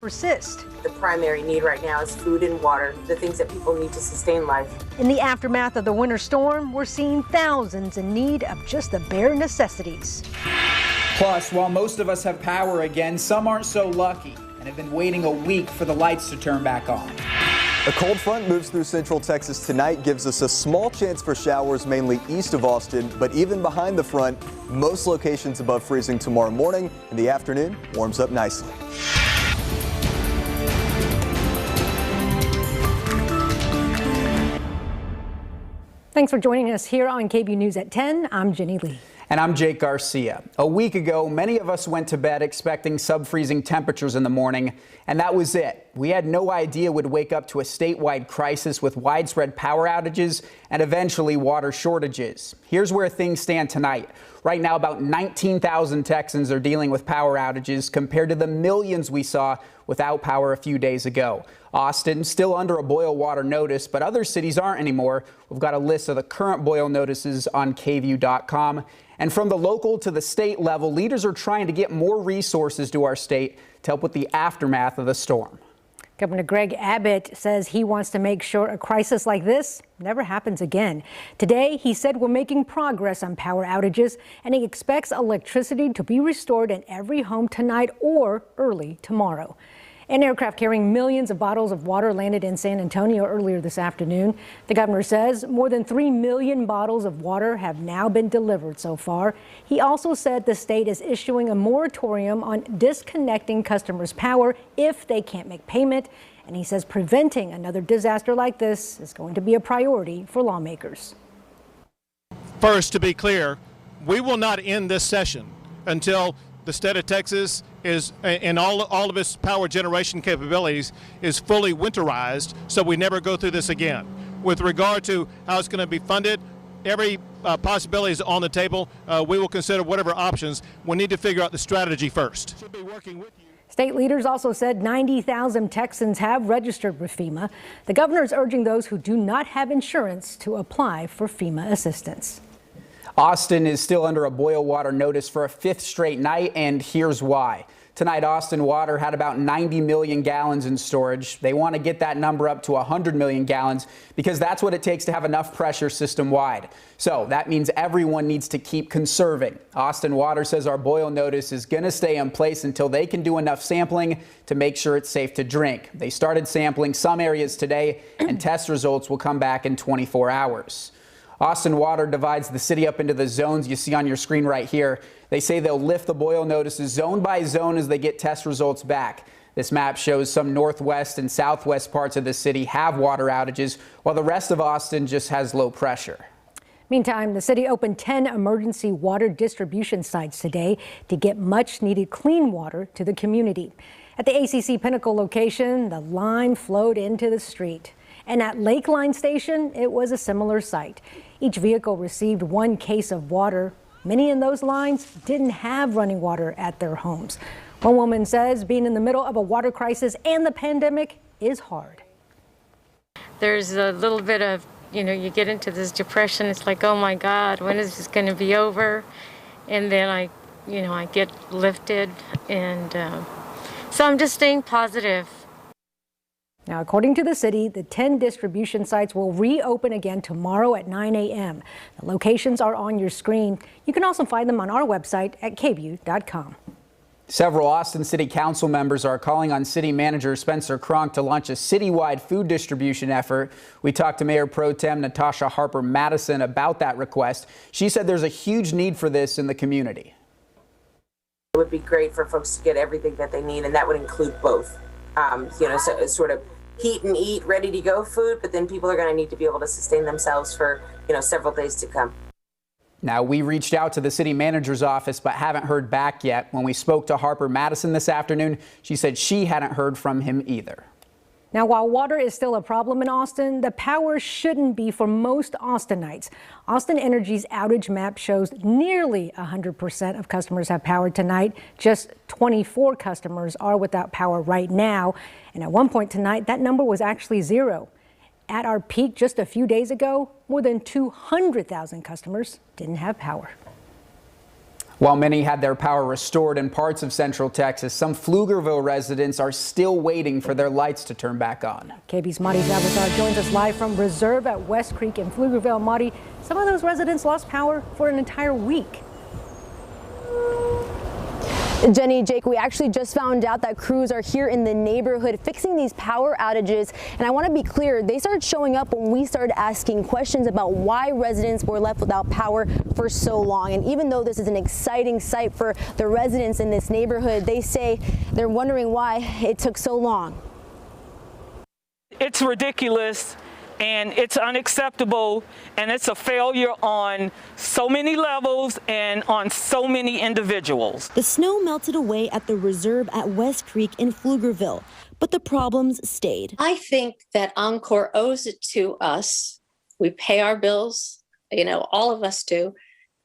persist. The primary need right now is food and water, the things that people need to sustain life. In the aftermath of the winter storm, we're seeing thousands in need of just the bare necessities. Plus, while most of us have power again, some aren't so lucky and have been waiting a week for the lights to turn back on. A cold front moves through central Texas tonight, gives us a small chance for showers mainly east of Austin, but even behind the front, most locations above freezing tomorrow morning. In the afternoon, warms up nicely. Thanks for joining us here on KVUE News at 10. I'm Jenny Lee. And I'm Jake Garcia. A week ago, many of us went to bed expecting sub-freezing temperatures in the morning, and that was it. We had no idea we'd wake up to a statewide crisis with widespread power outages and eventually water shortages. Here's where things stand tonight. Right now, about 19,000 Texans are dealing with power outages compared to the millions we saw without power a few days ago. Austin still under a boil water notice, but other cities aren't anymore. We've got a list of the current boil notices on KVUE.com. And from the local to the state level, leaders are trying to get more resources to our state to help with the aftermath of the storm. Governor Greg Abbott says he wants to make sure a crisis like this never happens again. Today, he said we're making progress on power outages, and he expects electricity to be restored in every home tonight or early tomorrow. An aircraft carrying millions of bottles of water landed in San Antonio earlier this afternoon. The governor says more than 3 million bottles of water have now been delivered so far. He also said the state is issuing a moratorium on disconnecting customers' power if they can't make payment. And he says preventing another disaster like this is going to be a priority for lawmakers. First, to be clear, we will not end this session until the state of Texas is, and all of its power generation capabilities, is fully winterized, so we never go through this again. With regard to how it's going to be funded, every possibility is on the table. We will consider whatever options. We need to figure out the strategy first. Should be working with you. State leaders also said 90,000 Texans have registered with FEMA. The governor is urging those who do not have insurance to apply for FEMA assistance. Austin is still under a boil water notice for a 5th straight night, and here's why. Tonight, Austin Water had about 90 million gallons in storage. They want to get that number up to 100 million gallons because that's what it takes to have enough pressure system-wide. So that means everyone needs to keep conserving. Austin Water says our boil notice is going to stay in place until they can do enough sampling to make sure it's safe to drink. They started sampling some areas today, and test results will come back in 24 hours. Austin Water divides the city up into the zones you see on your screen right here. They say they'll lift the boil notices zone by zone as they get test results back. This map shows some northwest and southwest parts of the city have water outages, while the rest of Austin just has low pressure. Meantime, the city opened 10 emergency water distribution sites today to get much needed clean water to the community. At the ACC Pinnacle location, the line flowed into the street. And at Lakeline Station, it was a similar sight. Each vehicle received 1 case of water. Many in those lines didn't have running water at their homes. One woman says being in the middle of a water crisis and the pandemic is hard. There's a little bit of, you get into this depression. It's like, oh my God, when is this going to be over? And then I get lifted. And so I'm just staying positive. Now, according to the city, the 10 distribution sites will reopen again tomorrow at 9 a.m. The locations are on your screen. You can also find them on our website at KVUE.com. Several Austin City Council members are calling on City Manager Spencer Cronk to launch a citywide food distribution effort. We talked to Mayor Pro Tem Natasha Harper Madison about that request. She said there's a huge need for this in the community. It would be great for folks to get everything that they need, and that would include both. So it's sort of heat and eat, ready to go food, but then people are going to need to be able to sustain themselves for, several days to come. Now, we reached out to the city manager's office, but haven't heard back yet. When we spoke to Harper Madison this afternoon, she said she hadn't heard from him either. Now, while water is still a problem in Austin, the power shouldn't be for most Austinites. Austin Energy's outage map shows nearly 100% of customers have power tonight. Just 24 customers are without power right now. And at one point tonight, that number was actually 0. At our peak just a few days ago, more than 200,000 customers didn't have power. While many had their power restored in parts of Central Texas, some Pflugerville residents are still waiting for their lights to turn back on. KVUE's Marty Salazar joins us live from Reserve at West Creek in Pflugerville. Marty, some of those residents lost power for an entire week. Jenny, Jake, we actually just found out that crews are here in the neighborhood fixing these power outages. And I want to be clear, they started showing up when we started asking questions about why residents were left without power for so long. And even though this is an exciting site for the residents in this neighborhood, they say they're wondering why it took so long. It's ridiculous. And it's unacceptable, and it's a failure on so many levels and on so many individuals. The snow melted away at the Reserve at West Creek in Pflugerville, but the problems stayed. I think that Encore owes it to us. We pay our bills, all of us do,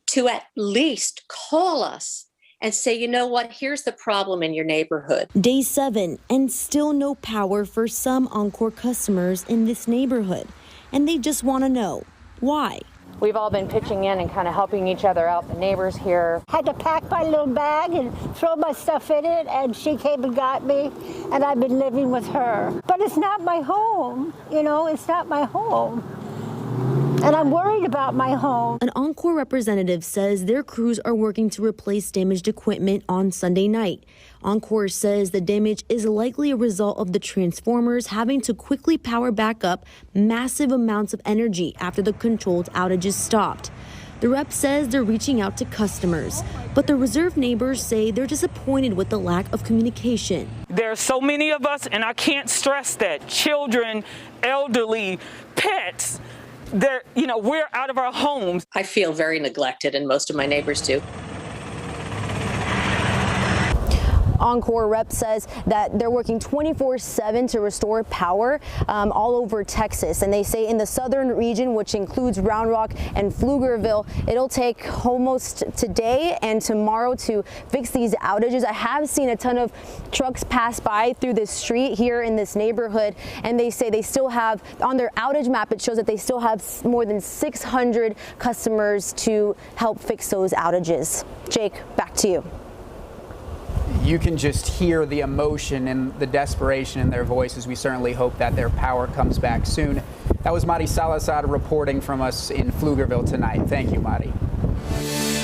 to at least call us and say, you know what, here's the problem in your neighborhood. Day 7, and still no power for some Encore customers in this neighborhood. And they just want to know why. We've all been pitching in and kind of helping each other out, the neighbors here. Had to pack my little bag and throw my stuff in it, and she came and got me, and I've been living with her. But it's not my home, it's not my home. And I'm worried about my home. An Encore representative says their crews are working to replace damaged equipment on Sunday night. Encore says the damage is likely a result of the transformers having to quickly power back up massive amounts of energy after the controlled outages stopped. The rep says they're reaching out to customers, but the Reserve neighbors say they're disappointed with the lack of communication. There are so many of us, and I can't stress that, children, elderly, pets. We're out of our homes. I feel very neglected, and most of my neighbors do. Encore rep says that they're working 24/7 to restore power all over Texas. And they say in the southern region, which includes Round Rock and Pflugerville, it'll take almost today and tomorrow to fix these outages. I have seen a ton of trucks pass by through this street here in this neighborhood, and they say they still have, on their outage map, it shows that they still have more than 600 customers to help fix those outages. Jake, back to you. You can just hear the emotion and the desperation in their voices. We certainly hope that their power comes back soon. That was Marty Salazar reporting from us in Pflugerville tonight. Thank you, Marty.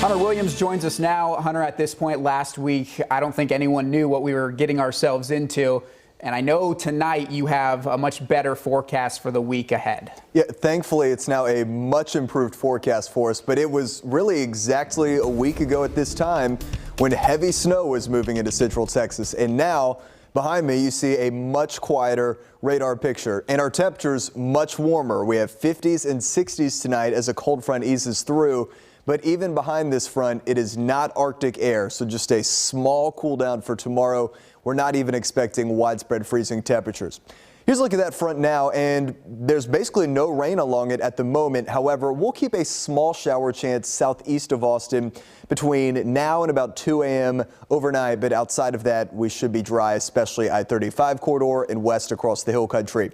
Hunter Williams joins us now. Hunter, at this point last week, I don't think anyone knew what we were getting ourselves into. And I know tonight you have a much better forecast for the week ahead. Yeah, thankfully it's now a much improved forecast for us, but it was really exactly a week ago at this time when heavy snow was moving into Central Texas. And now behind me you see a much quieter radar picture, and our temperatures much warmer. We have 50s and 60s tonight as a cold front eases through. But even behind this front, it is not Arctic air, so just a small cool down for tomorrow. We're not even expecting widespread freezing temperatures. Here's a look at that front now, and there's basically no rain along it at the moment. However, we'll keep a small shower chance southeast of Austin between now and about 2 a.m. overnight, but outside of that, we should be dry, especially I-35 corridor and west across the hill country.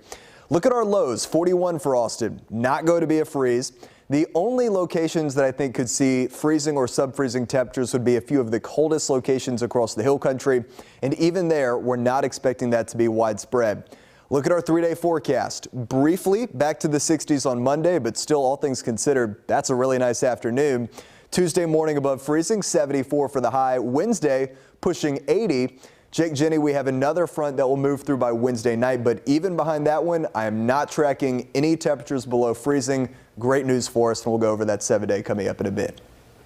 Look at our lows, 41 for Austin, not going to be a freeze. The only locations that I think could see freezing or sub-freezing temperatures would be a few of the coldest locations across the hill country. And even there, we're not expecting that to be widespread. Look at our 3-day forecast. Briefly back to the 60s on Monday, but still, all things considered, that's a really nice afternoon. Tuesday morning above freezing, 74 for the high. Wednesday pushing 80. Jake, Jenny, we have another front that will move through by Wednesday night, but even behind that one, I am not tracking any temperatures below freezing. Great news for us, and we'll go over that 7-day coming up in a bit.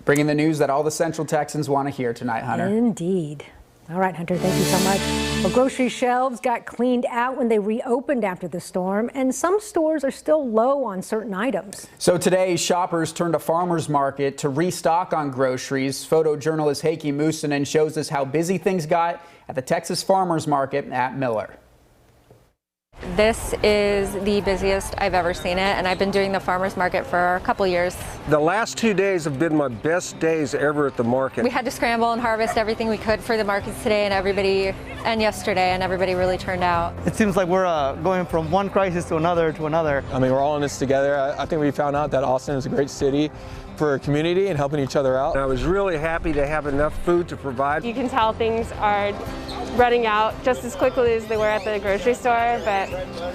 Bringing the news that all the Central Texans want to hear tonight, Hunter. Indeed. All right, Hunter, thank you so much. Well, grocery shelves got cleaned out when they reopened after the storm, and some stores are still low on certain items. So today, shoppers turned to farmers market to restock on groceries. Photojournalist Heikki Moosonen shows us how busy things got at the Texas Farmers Market at Miller. This is the busiest I've ever seen it, and I've been doing the farmers market for a couple years. The last 2 days have been my best days ever at the market. We had to scramble and harvest everything we could for the markets today and yesterday, and everybody really turned out. It seems like we're going from one crisis to another. I mean, we're all in this together. I think we found out that Austin is a great city for a community and helping each other out. I was really happy to have enough food to provide. You can tell things are running out just as quickly as they were at the grocery store, but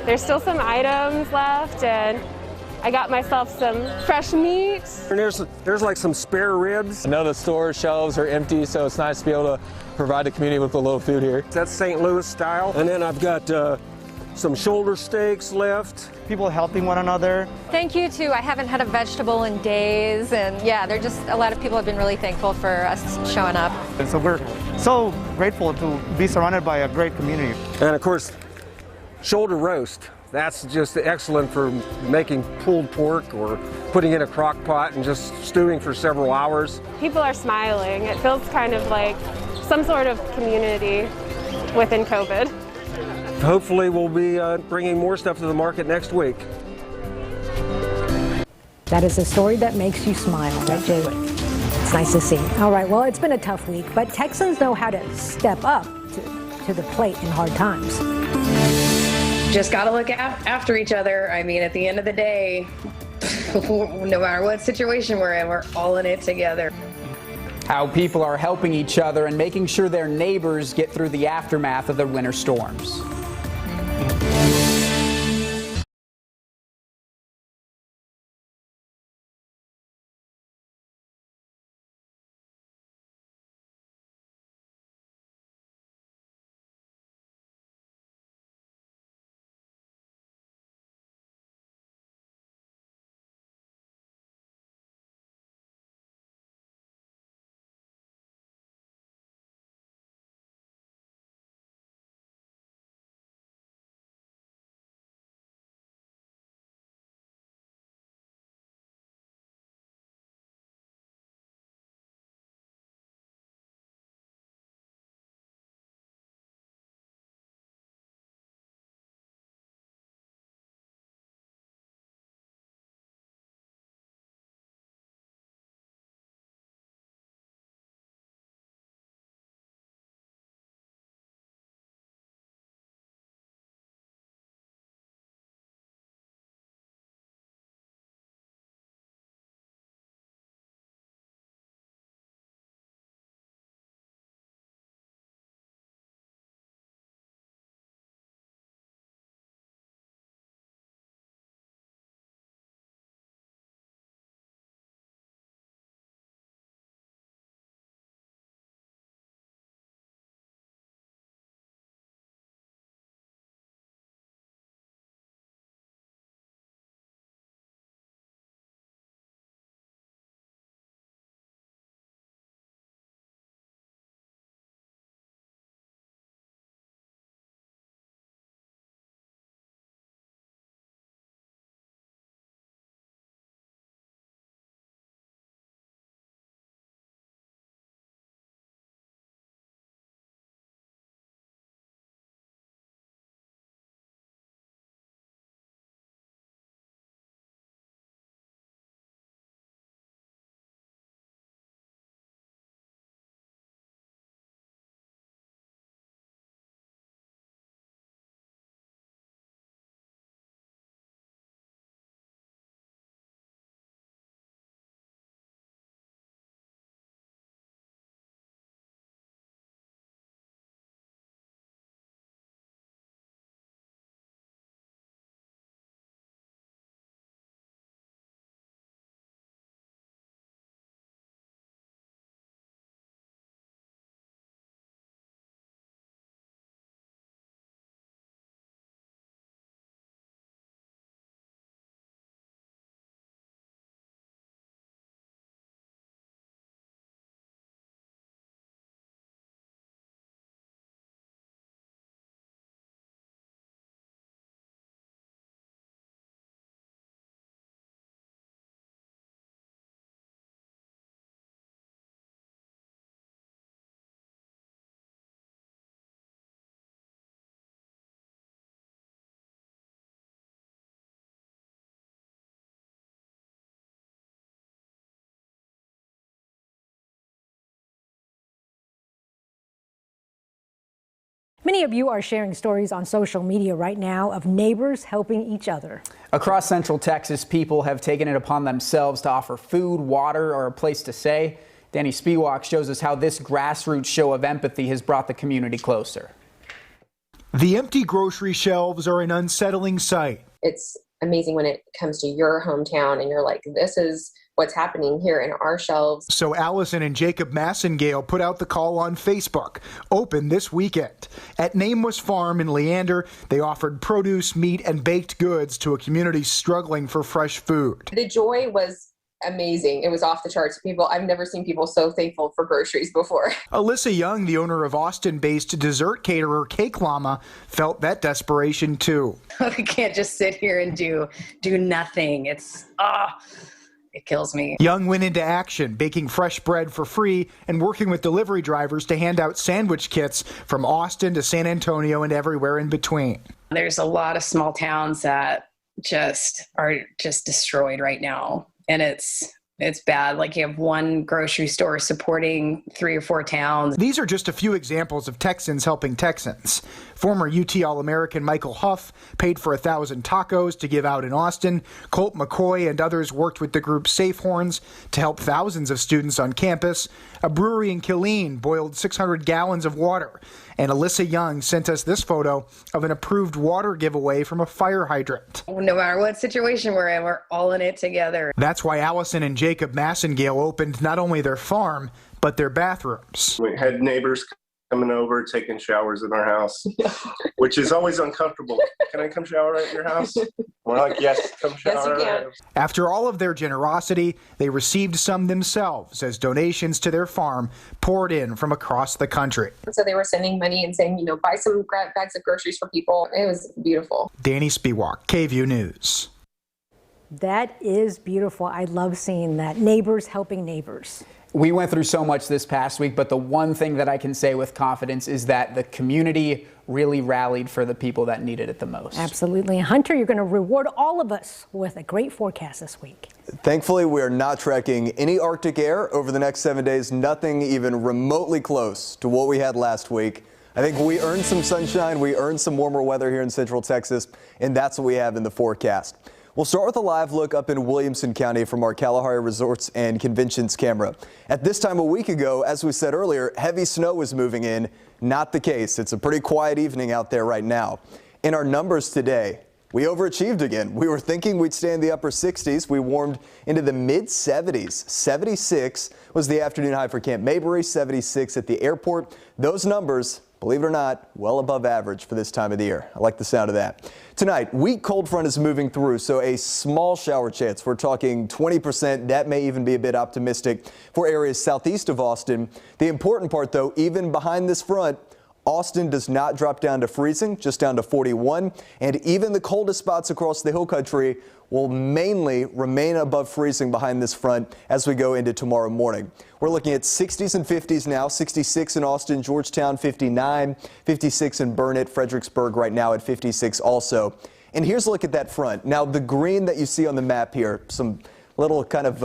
there's still some items left, and I got myself some fresh meat. And there's like some spare ribs. I know the store shelves are empty, so it's nice to be able to provide the community with a little food here. That's St. Louis style. And then I've got some shoulder steaks left. People helping one another. Thank you too. I haven't had a vegetable in days, and yeah, a lot of people have been really thankful for us showing up. And so we're so grateful to be surrounded by a great community. And of course, shoulder roast. That's just excellent for making pulled pork or putting in a crock pot and just stewing for several hours. People are smiling. It feels kind of like some sort of community within COVID. Hopefully we'll be bringing more stuff to the market next week. That is a story that makes you smile, right, Jay? It's nice to see. All right, well, it's been a tough week, but Texans know how to step up to the plate in hard times. Just got to look after each other. I mean, at the end of the day, no matter what situation we're in, we're all in it together. How people are helping each other and making sure their neighbors get through the aftermath of the winter storms. Many of you are sharing stories on social media right now of neighbors helping each other. Across Central Texas, people have taken it upon themselves to offer food, water, or a place to stay. Danny Spiewak shows us how this grassroots show of empathy has brought the community closer. The empty grocery shelves are an unsettling sight. It's amazing when it comes to your hometown and you're like, this is what's happening here in our shelves. So Allison and Jacob Massengale put out the call on Facebook, open this weekend. At Nameless Farm in Leander, they offered produce, meat, and baked goods to a community struggling for fresh food. The joy was amazing. It was off the charts. I've never seen people so thankful for groceries before. Alyssa Young, the owner of Austin-based dessert caterer Cake Llama, felt that desperation too. We can't just sit here and do nothing. It kills me. Young went into action, baking fresh bread for free and working with delivery drivers to hand out sandwich kits from Austin to San Antonio and everywhere in between. There's a lot of small towns that are destroyed right now. And it's bad. Like you have one grocery store supporting 3 or 4 towns. These are just a few examples of Texans helping Texans. Former UT All-American Michael Huff paid for 1,000 tacos to give out in Austin. Colt McCoy and others worked with the group Safe Horns to help thousands of students on campus. A brewery in Killeen boiled 600 gallons of water. And Alyssa Young sent us this photo of an approved water giveaway from a fire hydrant. No matter what situation we're in, we're all in it together. That's why Allison and Jacob Massengale opened not only their farm, but their bathrooms. We had neighbors coming over, taking showers in our house, which is always uncomfortable. Can I come shower at your house? We're like, yes, come shower. Yes, you can. After all of their generosity, they received some themselves as donations to their farm poured in from across the country. So they were sending money and saying, buy some bags of groceries for people. It was beautiful. Danny Spiewak, KVUE News. That is beautiful. I love seeing that. Neighbors helping neighbors. We went through so much this past week, but the one thing that I can say with confidence is that the community really rallied for the people that needed it the most. Absolutely. Hunter, you're going to reward all of us with a great forecast this week. Thankfully, we are not tracking any Arctic air over the next 7 days. Nothing even remotely close to what we had last week. I think we earned some sunshine. We earned some warmer weather here in Central Texas, and that's what we have in the forecast. We'll start with a live look up in Williamson County from our Kalahari Resorts and Conventions camera. At this time a week ago, as we said earlier, heavy snow was moving in. Not the case. It's a pretty quiet evening out there right now. In our numbers today, we overachieved again. We were thinking we'd stay in the upper 60s. We warmed into the mid 70s. 76 was the afternoon high for Camp Mayberry, 76 at the airport. Those numbers, believe it or not, well above average for this time of the year. I like the sound of that. Tonight, weak cold front is moving through, so a small shower chance. We're talking 20%. That may even be a bit optimistic for areas southeast of Austin. The important part, though, even behind this front, Austin does not drop down to freezing, just down to 41. And even the coldest spots across the hill country will mainly remain above freezing behind this front as we go into tomorrow morning. We're looking at 60s and 50s now, 66 in Austin, Georgetown 59, 56 in Burnett, Fredericksburg right now at 56 also. And here's a look at that front. Now the green that you see on the map here, some little kind of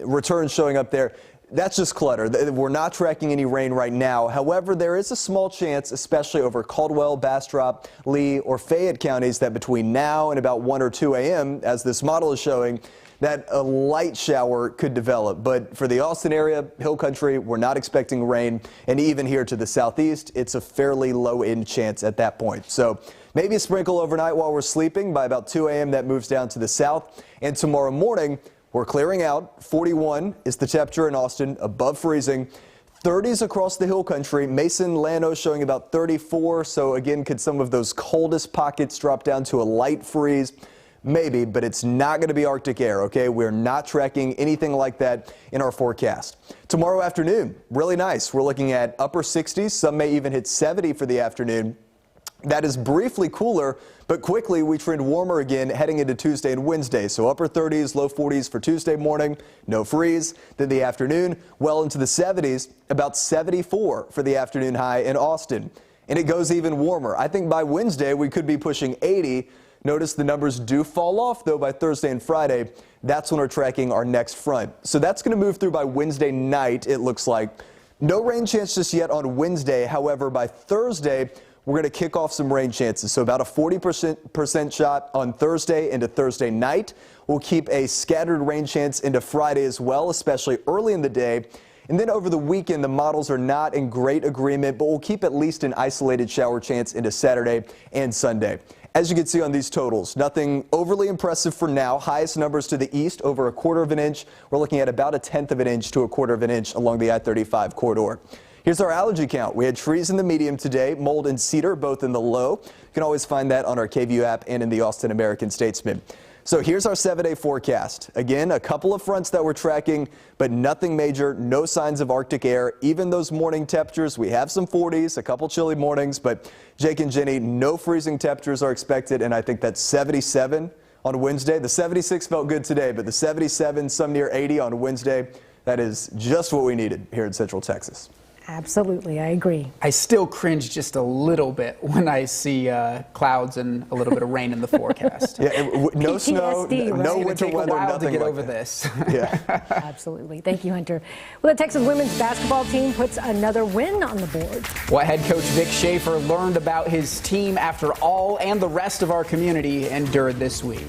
returns showing up there. That's just clutter. We're not tracking any rain right now. However, there is a small chance, especially over Caldwell, Bastrop, Lee, or Fayette counties, that between now and about 1 or 2 a.m., as this model is showing, that a light shower could develop. But for the Austin area, hill country, we're not expecting rain. And even here to the southeast, it's a fairly low-end chance at that point. So maybe a sprinkle overnight while we're sleeping. By about 2 a.m., that moves down to the south. And tomorrow morning, we're clearing out. 41 is the temperature in Austin, above freezing. 30s across the hill country. Mason, Llano showing about 34. So again, could some of those coldest pockets drop down to a light freeze? Maybe, but it's not going to be Arctic air, okay? We're not tracking anything like that in our forecast. Tomorrow afternoon, really nice. We're looking at upper 60s. Some may even hit 70 for the afternoon. That is briefly cooler, but quickly we trend warmer again heading into Tuesday and Wednesday. So upper 30s, low 40s for Tuesday morning, no freeze. Then the afternoon, well into the 70s, about 74 for the afternoon high in Austin. And it goes even warmer. I think by Wednesday we could be pushing 80. Notice the numbers do fall off, though, by Thursday and Friday. That's when we're tracking our next front. So that's going to move through by Wednesday night, it looks like. No rain chance just yet on Wednesday. However, by Thursday, we're going to kick off some rain chances. So about a 40% shot on Thursday into Thursday night. We'll keep a scattered rain chance into Friday as well, especially early in the day. And then over the weekend, the models are not in great agreement, but we'll keep at least an isolated shower chance into Saturday and Sunday. As you can see on these totals, nothing overly impressive for now. Highest numbers to the east, over 1/4 of an inch. We're looking at about 1/10 of an inch to 1/4 of an inch along the I-35 corridor. Here's our allergy count. We had trees in the medium today, mold and cedar both in the low. You can always find that on our KVUE app and in the Austin American-Statesman. So here's our 7-day forecast. Again, a couple of fronts that we're tracking, but nothing major, no signs of Arctic air. Even those morning temperatures, we have some 40s, a couple chilly mornings, but Jake and Jenny, no freezing temperatures are expected, and I think that's 77 on Wednesday. The 76 felt good today, but the 77, some near 80 on Wednesday, that is just what we needed here in Central Texas. Absolutely, I agree. I still cringe just a little bit when I see clouds and a little bit of rain in the forecast. Yeah, no PTSD, snow, right? no winter weather, nothing to get like over that. this. Yeah. Absolutely. Thank you, Hunter. Well, the Texas women's basketball team puts another win on the board. What head coach Vic Schaefer learned about his team after all and the rest of our community endured this week.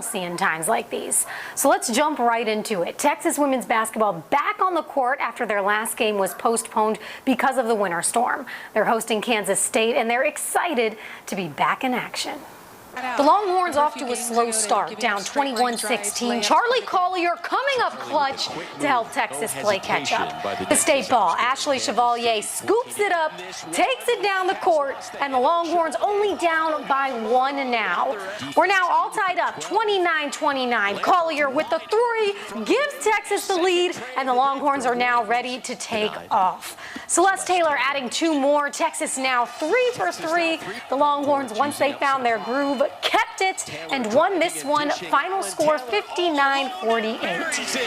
See in times like these. So let's jump right into it. Texas women's basketball back on the court after their last game was postponed because of the winter storm. They're hosting Kansas State and they're excited to be back in action. The Longhorns off to a slow start, down 21-16. Charlie Collier coming up clutch to help Texas play catch-up. The state ball, Ashley Chevalier scoops it up, takes it down the court, and the Longhorns only down by 1 now. We're now all tied up, 29-29. Collier with the three gives Texas the lead, and the Longhorns are now ready to take off. Celeste Taylor adding 2 more. Texas now 3 for 3. The Longhorns, once they found their groove, kept it and won this one. Final score 59-48.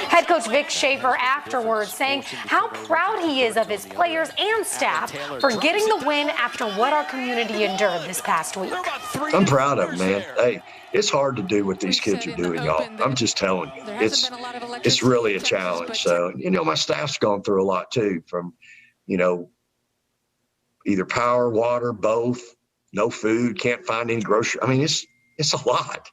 Head coach Vic Schaefer afterwards saying how proud he is of his players and staff for getting the win after what our community endured this past week. I'm proud of them, man. Hey, it's hard to do what these kids are doing, y'all. I'm just telling you, it's really a challenge. So, my staff's gone through a lot too, from, either power, water, both, no food, can't find any grocery. I mean, it's a lot.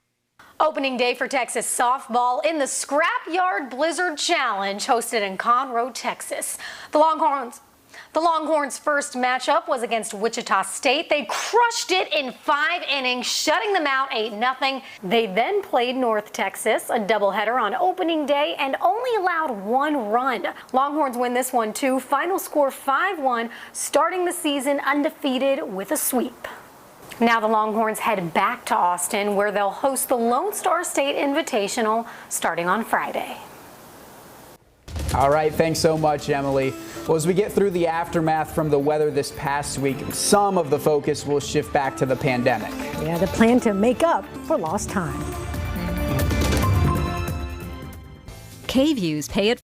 Opening day for Texas softball in the Scrapyard Blizzard Challenge hosted in Conroe, Texas. The Longhorns' first matchup was against Wichita State. They crushed it in 5 innings, shutting them out 8-0. They then played North Texas, a doubleheader on opening day, and only allowed 1 run. Longhorns win this one too. Final score 5-1, starting the season undefeated with a sweep. Now the Longhorns head back to Austin, where they'll host the Lone Star State Invitational starting on Friday. All right, thanks so much, Emily. Well, as we get through the aftermath from the weather this past week, some of the focus will shift back to the pandemic. Yeah, the plan to make up for lost time. KVUE's Pay It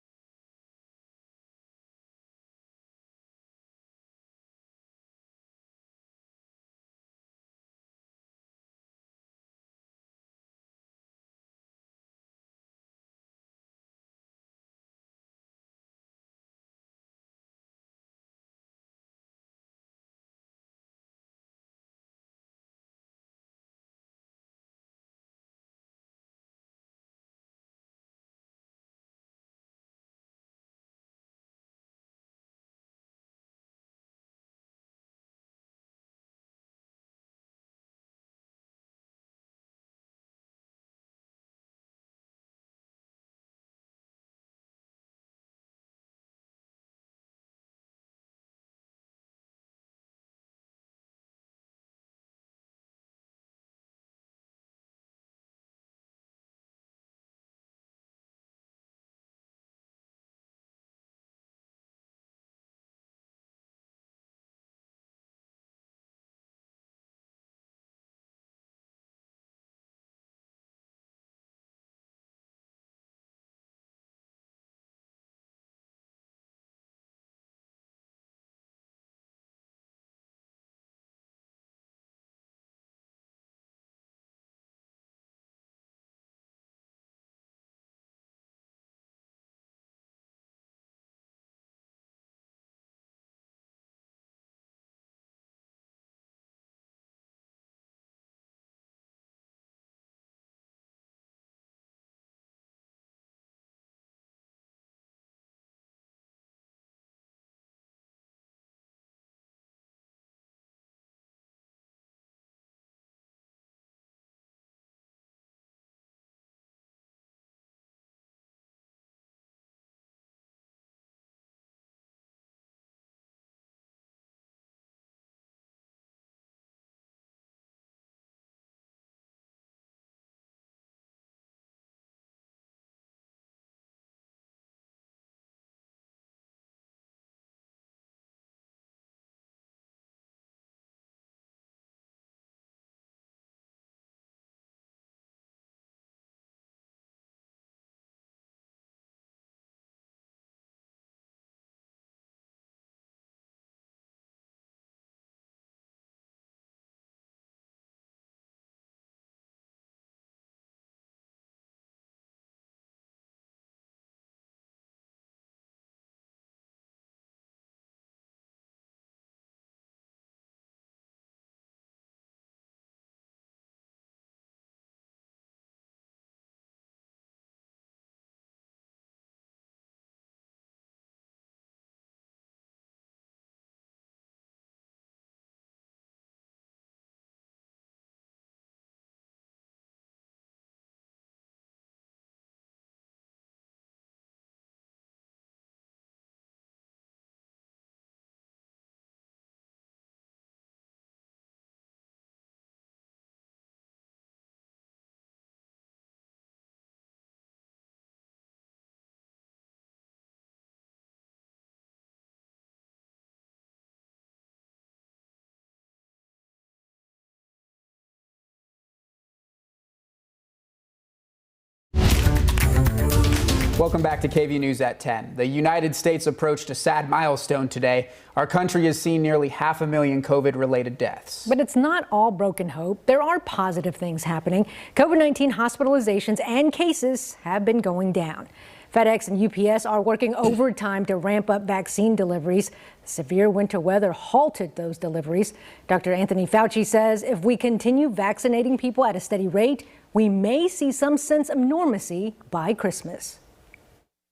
Welcome back to KVUE News at 10. The United States approached a sad milestone today. Our country has seen nearly 500,000 COVID-related deaths. But it's not all broken hope. There are positive things happening. COVID-19 hospitalizations and cases have been going down. FedEx and UPS are working overtime to ramp up vaccine deliveries. Severe winter weather halted those deliveries. Dr. Anthony Fauci says if we continue vaccinating people at a steady rate, we may see some sense of normalcy by Christmas.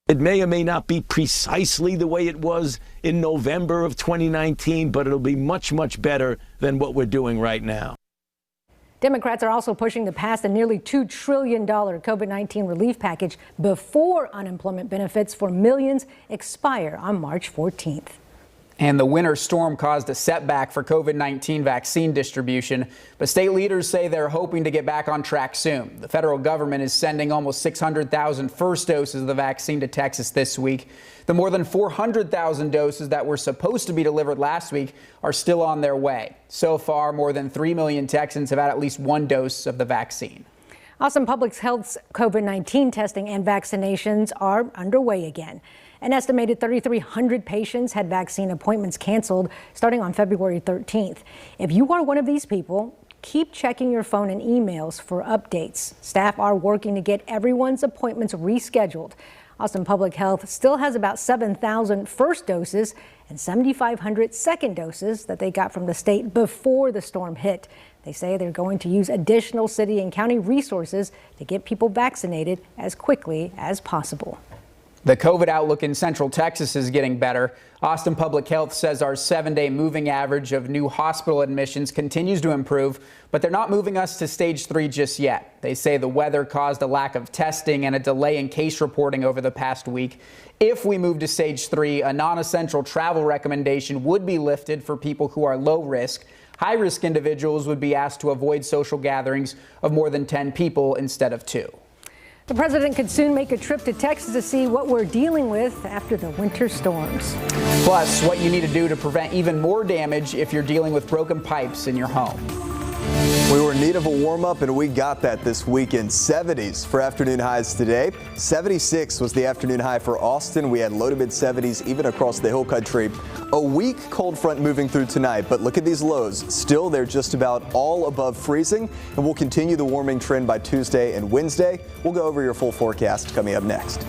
It may or may not be precisely the way it was in November of 2019, but it'll be much, much better than what we're doing right now. Democrats are also pushing to pass the nearly $2 trillion COVID-19 relief package before unemployment benefits for millions expire on March 14th. And the winter storm caused a setback for COVID-19 vaccine distribution, but state leaders say they're hoping to get back on track soon. The federal government is sending almost 600,000 first doses of the vaccine to Texas this week. The more than 400,000 doses that were supposed to be delivered last week are still on their way. So far, more than 3 million Texans have had at least one dose of the vaccine. Austin Public Health's COVID-19 testing and vaccinations are underway again. An estimated 3,300 patients had vaccine appointments canceled starting on February 13th. If you are one of these people, keep checking your phone and emails for updates. Staff are working to get everyone's appointments rescheduled. Austin Public Health still has about 7,000 first doses and 7,500 second doses that they got from the state before the storm hit. They say they're going to use additional city and county resources to get people vaccinated as quickly as possible. The COVID outlook in Central Texas is getting better. Austin Public Health says our 7-day moving average of new hospital admissions continues to improve, but they're not moving us to stage 3 just yet. They say the weather caused a lack of testing and a delay in case reporting over the past week. If we move to stage 3, a non-essential travel recommendation would be lifted for people who are low risk. High-risk individuals would be asked to avoid social gatherings of more than 10 people instead of 2. The president could soon make a trip to Texas to see what we're dealing with after the winter storms. Plus, what you need to do to prevent even more damage if you're dealing with broken pipes in your home. We were in need of a warm-up, and we got that this weekend. 70s for afternoon highs today. 76 was the afternoon high for Austin. We had low to mid 70s even across the hill country. A weak cold front moving through tonight, but look at these lows. Still, they're just about all above freezing, and we'll continue the warming trend by Tuesday and Wednesday. We'll go over your full forecast coming up next.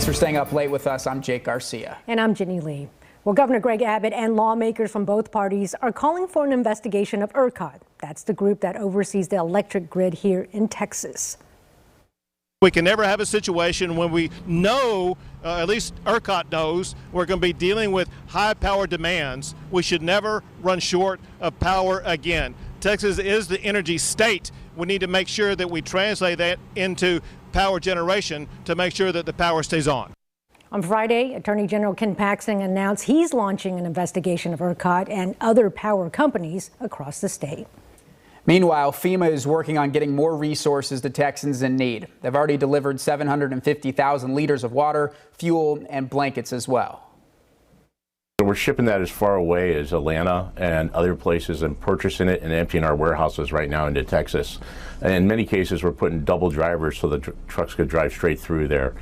Thanks for staying up late with us. I'm Jake Garcia. And I'm Ginny Lee. Well, Governor Greg Abbott and lawmakers from both parties are calling for an investigation of ERCOT. That's the group that oversees the electric grid here in Texas. We can never have a situation when we know, at least ERCOT knows, we're going to be dealing with high power demands. We should never run short of power again. Texas is the energy state. We need to make sure that we translate that into power generation to make sure that the power stays on. On Friday, Attorney General Ken Paxton announced he's launching an investigation of ERCOT and other power companies across the state. Meanwhile, FEMA is working on getting more resources to Texans in need. They've already delivered 750,000 liters of water, fuel, and blankets as well. We're shipping that as far away as Atlanta and other places and purchasing it and emptying our warehouses right now into Texas. And in many cases, we're putting double drivers so the trucks could drive straight through there.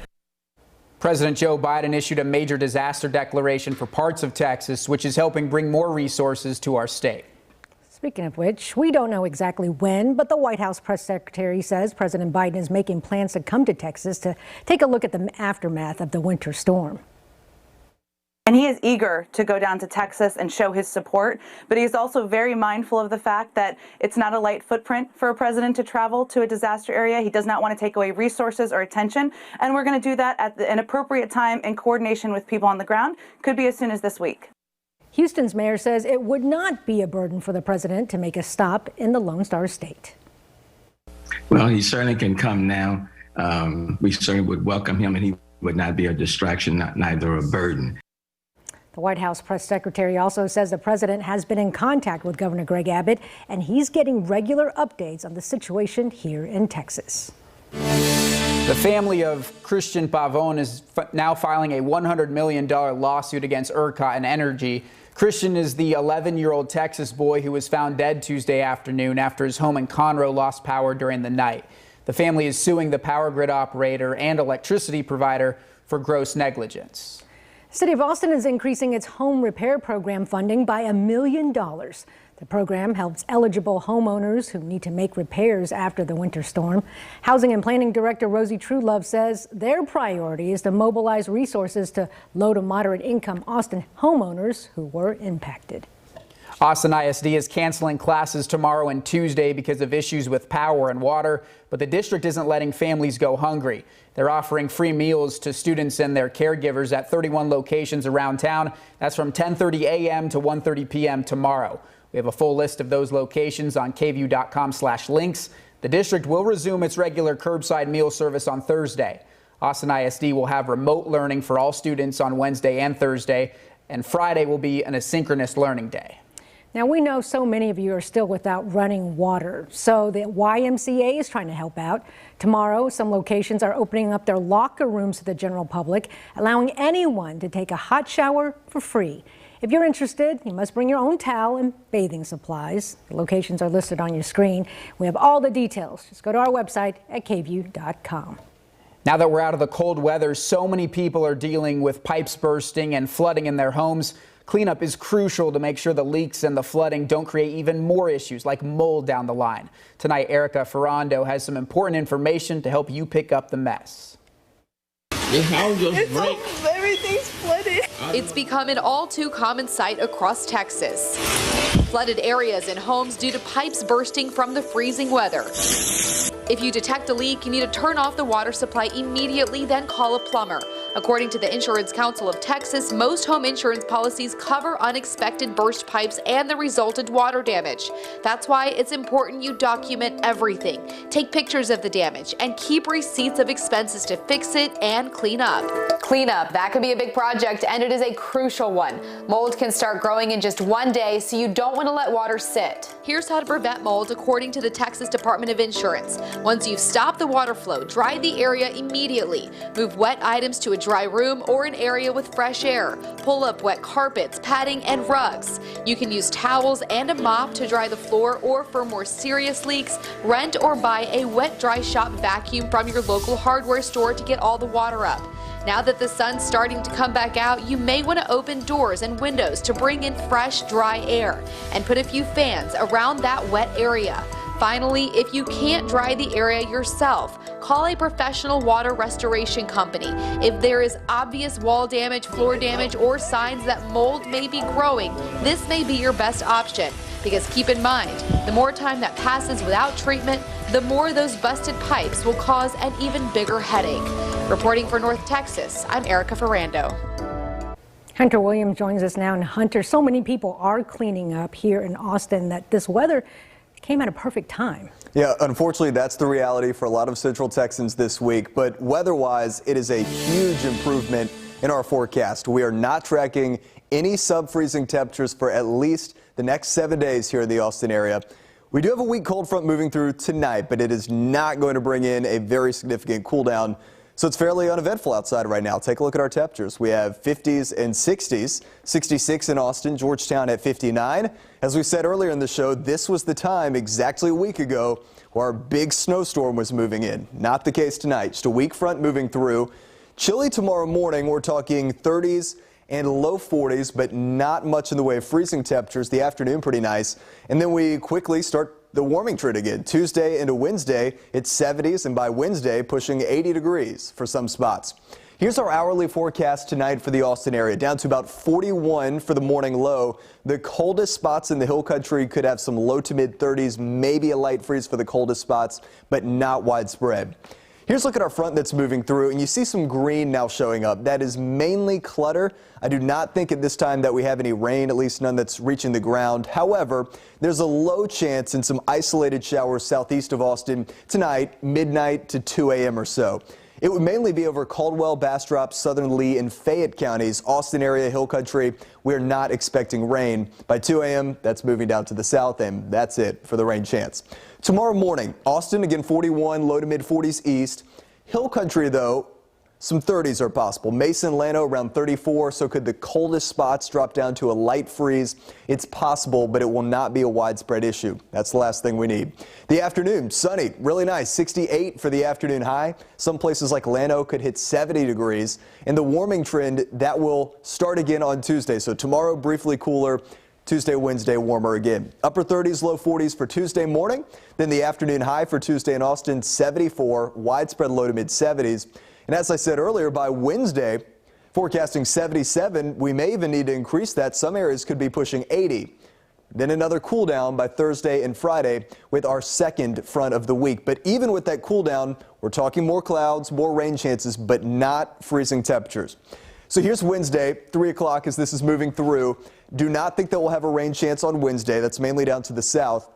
President Joe Biden issued a major disaster declaration for parts of Texas, which is helping bring more resources to our state. Speaking of which, we don't know exactly when, but the White House press secretary says President Biden is making plans to come to Texas to take a look at the aftermath of the winter storm. And he is eager to go down to Texas and show his support, but he's also very mindful of the fact that it's not a light footprint for a president to travel to a disaster area. He does not want to take away resources or attention, and we're going to do that at an appropriate time in coordination with people on the ground. Could be as soon as this week. Houston's mayor says it would not be a burden for the president to make a stop in the Lone Star State. Well, he certainly can come now. We certainly would welcome him, and he would not be a distraction, neither a burden. The White House press secretary also says the president has been in contact with Governor Greg Abbott, and he's getting regular updates on the situation here in Texas. The family of Christian Pavon is now filing a $100 million lawsuit against ERCOT and Energy. Christian is the 11-year-old Texas boy who was found dead Tuesday afternoon after his home in Conroe lost power during the night. The family is suing the power grid operator and electricity provider for gross negligence. The City of Austin is increasing its home repair program funding by $1 million. The program helps eligible homeowners who need to make repairs after the winter storm. Housing and Planning Director Rosie Truelove says their priority is to mobilize resources to low to moderate income Austin homeowners who were impacted. Austin ISD is canceling classes tomorrow and Tuesday because of issues with power and water, but the district isn't letting families go hungry. They're offering free meals to students and their caregivers at 31 locations around town. That's from 10:30 a.m. to 1:30 p.m. tomorrow. We have a full list of those locations on KVUE.com/links. The district will resume its regular curbside meal service on Thursday. Austin ISD will have remote learning for all students on Wednesday and Thursday, and Friday will be an asynchronous learning day. Now, we know so many of you are still without running water, so the YMCA is trying to help out. Tomorrow, some locations are opening up their locker rooms to the general public, allowing anyone to take a hot shower for free. If you're interested, you must bring your own towel and bathing supplies. The locations are listed on your screen. We have all the details. Just go to our website at KVUE.com. Now that we're out of the cold weather, so many people are dealing with pipes bursting and flooding in their homes. Cleanup is crucial to make sure the leaks and the flooding don't create even more issues like mold down the line. Tonight, Erica Ferrando has some important information to help you pick up the mess. Everything's flooded. It's become an all too common sight across Texas. Flooded areas and homes due to pipes bursting from the freezing weather. If you detect a leak, you need to turn off the water supply immediately, then call a plumber. According to the Insurance Council of Texas, most home insurance policies cover unexpected burst pipes and the resultant water damage. That's why it's important you document everything. Take pictures of the damage and keep receipts of expenses to fix it and clean up. Cleanup, that could be a big project, and it is a crucial one. Mold can start growing in just one day, so you don't want to let water sit. Here's how to prevent mold according to the Texas Department of Insurance. Once you've stopped the water flow, dry the area immediately. Move wet items to a dry room or an area with fresh air. Pull up wet carpets, padding, and rugs. You can use towels and a mop to dry the floor, or for more serious leaks, rent or buy a wet dry shop vacuum from your local hardware store to get all the water up. Now that the sun's starting to come back out, you may want to open doors and windows to bring in fresh, dry air and put a few fans around that wet area. Finally, if you can't dry the area yourself, call a professional water restoration company. If there is obvious wall damage, floor damage, or signs that mold may be growing, this may be your best option. Because keep in mind, the more time that passes without treatment, the more those busted pipes will cause an even bigger headache. Reporting for North Texas, I'm Erica Ferrando. Hunter Williams joins us now. And Hunter, so many people are cleaning up here in Austin that this weather came at a perfect time. Yeah, unfortunately, that's the reality for a lot of Central Texans this week. But weather-wise, it is a huge improvement in our forecast. We are not tracking any sub-freezing temperatures for at least the next 7 days here in the Austin area. We do have a weak cold front moving through tonight, but it is not going to bring in a very significant cool down. So it's fairly uneventful outside right now. Take a look at our temperatures. We have 50s and 60s, 66 in Austin, Georgetown at 59. As we said earlier in the show, this was the time exactly a week ago where our big snowstorm was moving in. Not the case tonight. Just a weak front moving through. Chilly tomorrow morning. We're talking 30s and low 40s, but not much in the way of freezing temperatures. The afternoon pretty nice. And then we quickly start the warming trend again. Tuesday into Wednesday, it's 70s, and by Wednesday, pushing 80 degrees for some spots. Here's our hourly forecast tonight for the Austin area, down to about 41 for the morning low. The coldest spots in the hill country could have some low to mid 30s, maybe a light freeze for the coldest spots, but not widespread. Here's a look at our front that's moving through, and you see some green now showing up. That is mainly clutter. I do not think at this time that we have any rain, at least none that's reaching the ground. However, there's a low chance in some isolated showers southeast of Austin tonight, midnight to 2 a.m. or so. It would mainly be over Caldwell, Bastrop, Southern Lee, and Fayette counties. Austin area, hill country, we're not expecting rain. By 2 a.m., that's moving down to the south, and that's it for the rain chance. Tomorrow morning, Austin, again, 41, low to mid 40s east. Hill country, though, some 30s are possible. Mason, Llano around 34, so could the coldest spots drop down to a light freeze? It's possible, but it will not be a widespread issue. That's the last thing we need. The afternoon, sunny, really nice, 68 for the afternoon high. Some places like Llano could hit 70 degrees. And the warming trend, that will start again on Tuesday. So tomorrow, briefly cooler. Tuesday, Wednesday, warmer again. Upper 30s, low 40s for Tuesday morning. Then the afternoon high for Tuesday in Austin, 74, widespread low to mid 70s. And as I said earlier, by Wednesday, forecasting 77, we may even need to increase that. Some areas could be pushing 80. Then another cool down by Thursday and Friday with our second front of the week. But even with that cool down, we're talking more clouds, more rain chances, but not freezing temperatures. So here's Wednesday, 3 o'clock as this is moving through. Do not think that we'll have a rain chance on Wednesday. That's mainly down to the south.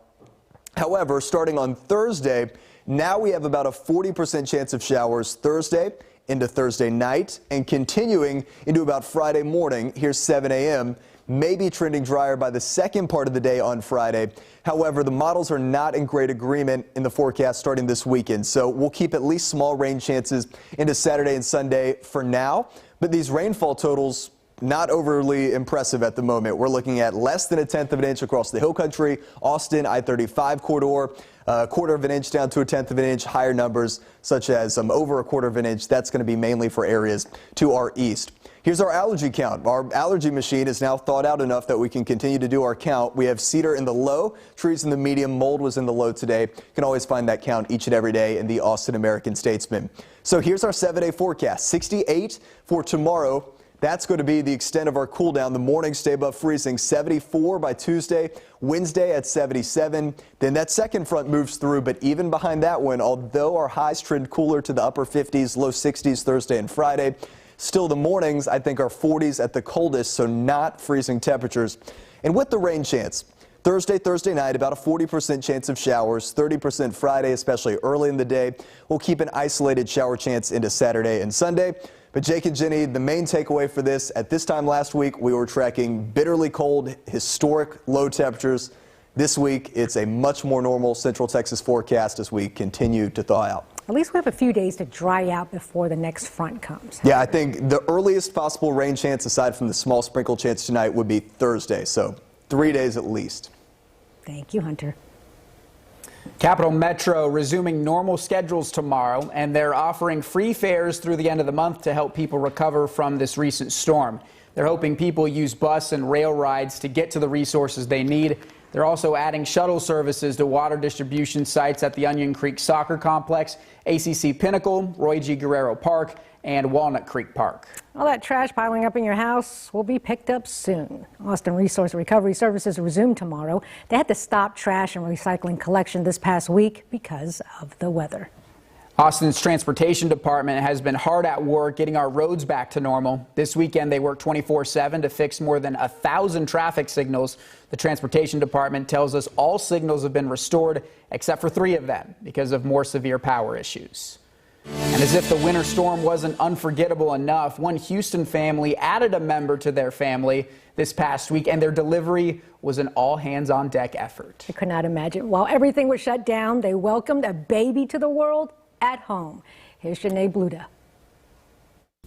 However, starting on Thursday, now we have about a 40% chance of showers Thursday into Thursday night and continuing into about Friday morning. Here's 7 a.m. Maybe trending drier by the second part of the day on Friday. However, the models are not in great agreement in the forecast starting this weekend. So we'll keep at least small rain chances into Saturday and Sunday for now. But these rainfall totals, not overly impressive at the moment. We're looking at less than 1/10 of an inch across the hill country, Austin, I-35 corridor, a 1/4 of an inch down to 1/10 of an inch. Higher numbers such as over a 1/4 of an inch. That's going to be mainly for areas to our east. Here's our allergy count. Our allergy machine is now thawed out enough that we can continue to do our count. We have cedar in the low, trees in the medium, mold was in the low today. You can always find that count each and every day in the Austin American-Statesman. So here's our 7-day forecast. 68 for tomorrow. That's going to be the extent of our cool down. The mornings stay above freezing. 74 by Tuesday, Wednesday at 77. Then that second front moves through, but even behind that one, although our highs trend cooler to the upper 50s, low 60s Thursday and Friday, still the mornings I think are 40s at the coldest, so not freezing temperatures. And with the rain chance, Thursday night, about a 40% chance of showers, 30% Friday, especially early in the day. We'll keep an isolated shower chance into Saturday and Sunday. But Jake and Jenny, the main takeaway for this, at this time last week, we were tracking bitterly cold, historic low temperatures. This week, it's a much more normal Central Texas forecast as we continue to thaw out. At least we have a few days to dry out before the next front comes. Yeah, I think the earliest possible rain chance, aside from the small sprinkle chance tonight, would be Thursday. So 3 days at least. Thank you, Hunter. Capital Metro resuming normal schedules tomorrow, and they're offering free fares through the end of the month to help people recover from this recent storm. They're hoping people use bus and rail rides to get to the resources they need. They're also adding shuttle services to water distribution sites at the Onion Creek Soccer Complex, ACC Pinnacle, Roy G. Guerrero Park, and Walnut Creek Park. All that trash piling up in your house will be picked up soon. Austin Resource Recovery Services resume tomorrow. They had to stop trash and recycling collection this past week because of the weather. Austin's transportation department has been hard at work getting our roads back to normal. This weekend, they worked 24/7 to fix more than 1,000 traffic signals. The transportation department tells us all signals have been restored except for 3 of them because of more severe power issues. And as if the winter storm wasn't unforgettable enough, one Houston family added a member to their family this past week, and their delivery was an all-hands-on-deck effort. I could not imagine. While everything was shut down, they welcomed a baby to the world at home. Here's Janae Bluda.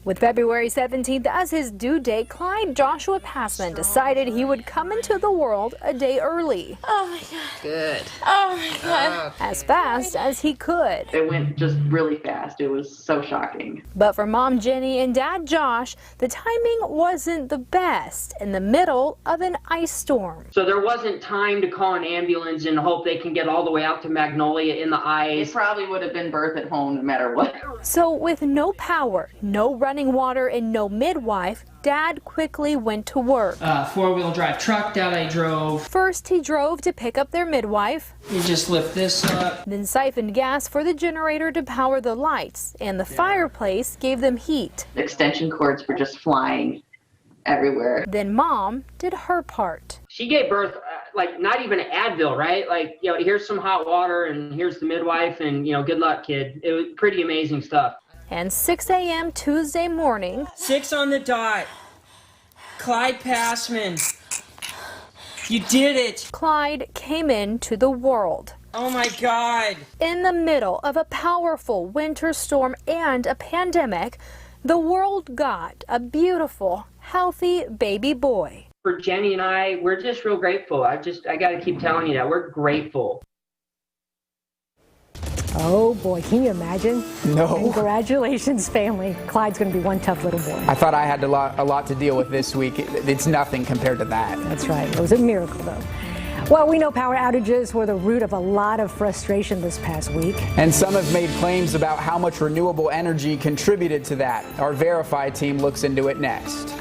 With February 17th as his due date, Clyde Joshua Passman decided he would come into the world a day early. Oh my God. Good. Oh my God. As fast as he could. It went just really fast. It was so shocking. But for Mom Jenny and Dad Josh, the timing wasn't the best in the middle of an ice storm. So there wasn't time to call an ambulance and hope they can get all the way out to Magnolia in the ice. It probably would have been birth at home no matter what. So with no power, no running water, and no midwife, Dad quickly went to work. Four-wheel drive truck that I drove. First, he drove to pick up their midwife. You just lift this up. Then siphoned gas for the generator to power the lights, and the fireplace gave them heat. The extension cords were just flying everywhere. Then Mom did her part. She gave birth, like not even an Advil, right? Like, you know, here's some hot water and here's the midwife and, you know, good luck, kid. It was pretty amazing stuff. And 6 a.m. Tuesday morning. 6 on the dot. Clyde Passman. You did it. Clyde came into the world. Oh my God. In the middle of a powerful winter storm and a pandemic, the world got a beautiful, healthy baby boy. For Jenny and I, we're just real grateful. I got to keep telling you that we're grateful. Oh boy, can you imagine? No. Congratulations, family. Clyde's going to be one tough little boy. I thought I had a lot to deal with this week. It's nothing compared to that. That's right. It was a miracle, though. Well, we know power outages were the root of a lot of frustration this past week. And some have made claims about how much renewable energy contributed to that. Our Verify team looks into it next.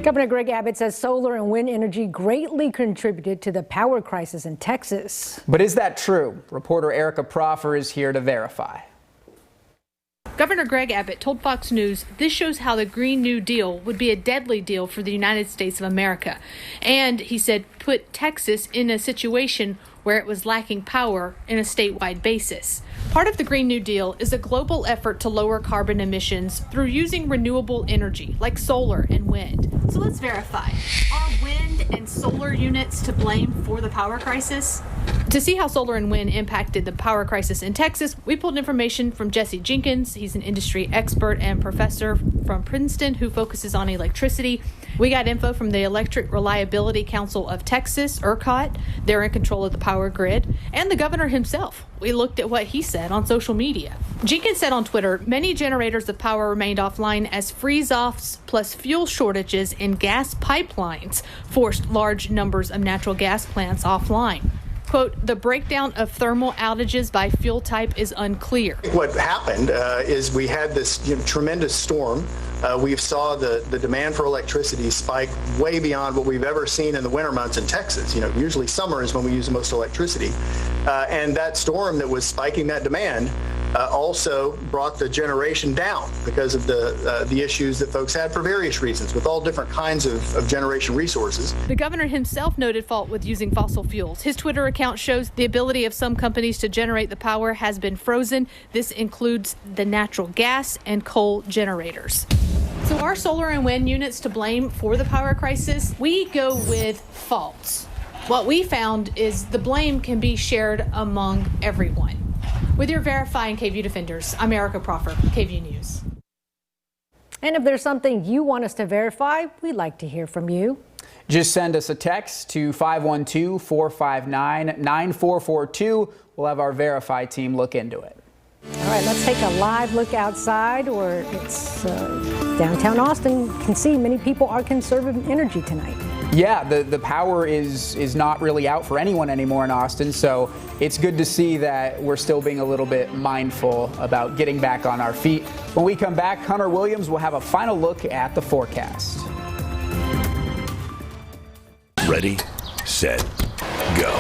Governor Greg Abbott says solar and wind energy greatly contributed to the power crisis in Texas. But is that true? Reporter Erica Proffer is here to verify. Governor Greg Abbott told Fox News this shows how the Green New Deal would be a deadly deal for the United States of America. And he said put Texas in a situation where it was lacking power in a statewide basis. Part of the Green New Deal is a global effort to lower carbon emissions through using renewable energy like solar and wind. So let's verify. Are wind and solar units to blame for the power crisis? To see how solar and wind impacted the power crisis in Texas, we pulled information from Jesse Jenkins. He's an industry expert and professor from Princeton who focuses on electricity. We got info from the Electric Reliability Council of Texas, ERCOT. They're in control of the power grid. And the governor himself. We looked at what he said on social media. Jenkins said on Twitter, many generators of power remained offline as freeze-offs plus fuel shortages in gas pipelines forced large numbers of natural gas plants offline. Quote, the breakdown of thermal outages by fuel type is unclear. What happened is we had this tremendous storm. We saw the demand for electricity spike way beyond what we've ever seen in the winter months in Texas. Usually summer is when we use the most electricity. And that storm that was spiking that demand also brought the generation down because of the issues that folks had for various reasons with all different kinds of generation resources. The governor himself noted fault with using fossil fuels. His Twitter account shows the ability of some companies to generate the power has been frozen. This includes the natural gas and coal generators. So are solar and wind units to blame for the power crisis? We go with false. What we found is the blame can be shared among everyone. With your verifying KVUE defenders, I'm Erica Proffer, KVUE News. And if there's something you want us to verify, we'd like to hear from you. Just send us a text to 512-459-9442. We'll have our Verify team look into it. All right, let's take a live look outside, or it's downtown Austin. You can see many people are conserving energy tonight. Yeah, the power is not really out for anyone anymore in Austin, so it's good to see that we're still being a little bit mindful about getting back on our feet. When we come back, Hunter Williams will have a final look at the forecast. Ready, set, go.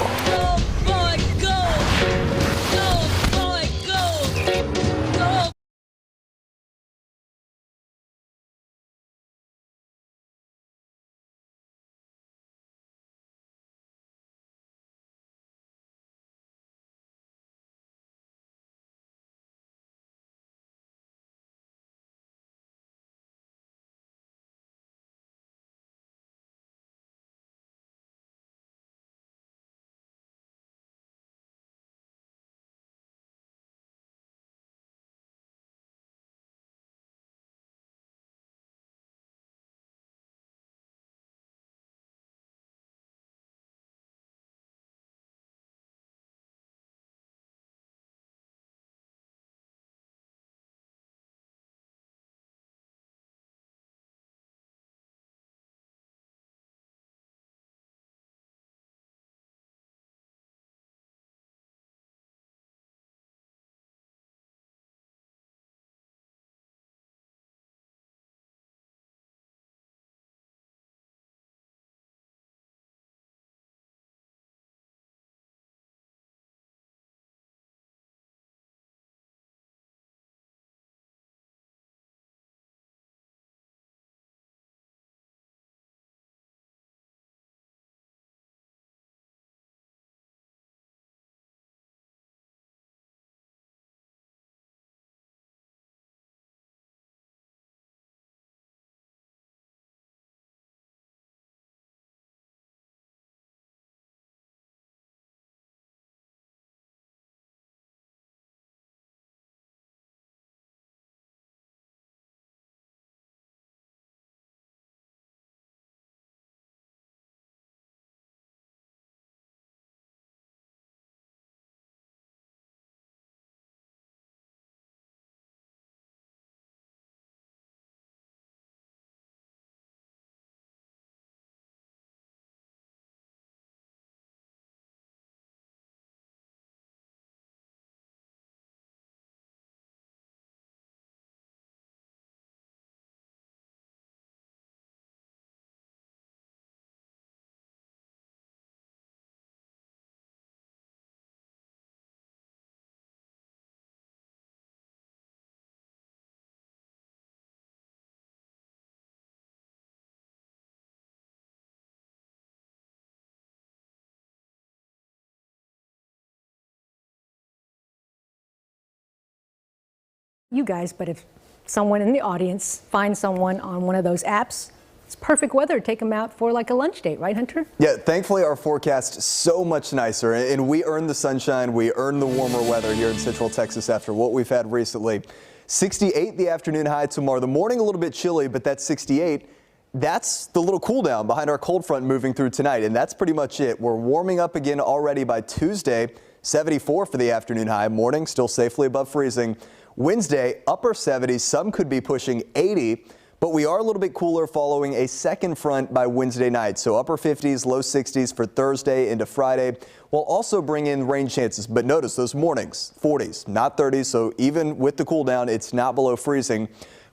you guys, but if someone in the audience finds someone on one of those apps, it's perfect weather to take them out for like a lunch date, right, Hunter? Yeah, thankfully our forecast is so much nicer, and we earned the sunshine, we earned the warmer weather here in Central Texas after what we've had recently. 68 the afternoon high tomorrow. The morning a little bit chilly, but that's 68. That's the little cool down behind our cold front moving through tonight, and that's pretty much it. We're warming up again already by Tuesday. 74 for the afternoon high. Morning still safely above freezing. Wednesday, upper 70s. Some could be pushing 80. But we are a little bit cooler following a second front by Wednesday night. So upper 50s, low 60s for Thursday into Friday. We'll also bring in rain chances. But notice those mornings, 40s, not 30s. So even with the cool down, it's not below freezing.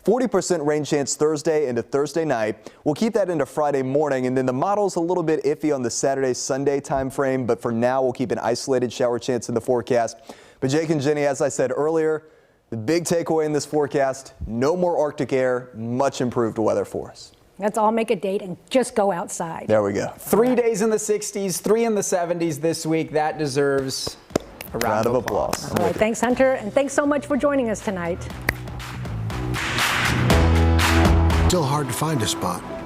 40% rain chance Thursday into Thursday night. We'll keep that into Friday morning. And then the model's a little bit iffy on the Saturday, Sunday time frame. But for now, we'll keep an isolated shower chance in the forecast. But Jake and Jenny, as I said earlier, the big takeaway in this forecast, no more Arctic air, much improved weather for us. Let's all make a date and just go outside. There we go. 3 days in the 60s, 3 in the 70s this week. That deserves a round of applause. All right, thanks, Hunter, and thanks so much for joining us tonight. Still hard to find a spot.